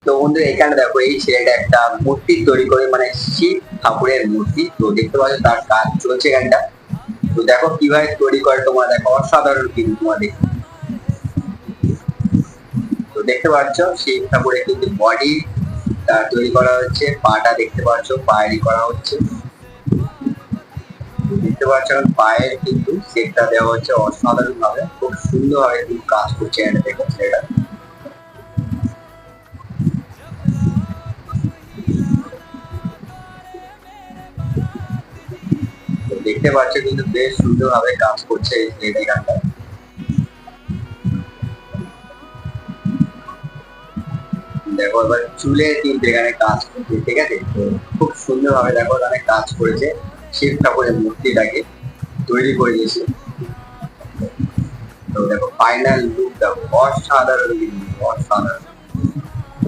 তো বন্ধুরা এখানে দেখো এই ছেলেটা একটা মূর্তি তৈরি করে, মানে শিব ঠাকুরের মূর্তি। তো দেখতে পাচ্ছ তার কাজ চলছে এখানটা। তো দেখো কিভাবে তৈরি করে, তোমার দেখো অসাধারণ কিন্তু তোমার দেখতে। তো দেখতে পাচ্ছ শিব ঠাকুরের কিন্তু বডি তৈরি করা হচ্ছে, পাটা দেখতে পাচ্ছ পায়েরই করা হচ্ছে। দেখতে পাচ্ছ পায়ের কিন্তু শেপটা দেওয়া হচ্ছে অসাধারণ ভাবে, খুব সুন্দর ভাবে কিন্তু কাজ করছে এখানে দেখো ছেলেটা। তো দেখতে পাচ্ছ কিন্তু বেশ সুন্দর ভাবে কাজ করছে এই ছেলেটা এখানটা। দেখো এবার চুলে কিন্তু এখানে কাজ করছে, ঠিক আছে। তো খুব সুন্দর ভাবে দেখো এখানে কাজ করেছে, শিব ঠাকুরের মূর্তিটাকে তৈরি করে দিয়েছে। তো দেখো ফাইনাল লুক দেখো অসাধারণ কিন্তু অসাধারণ।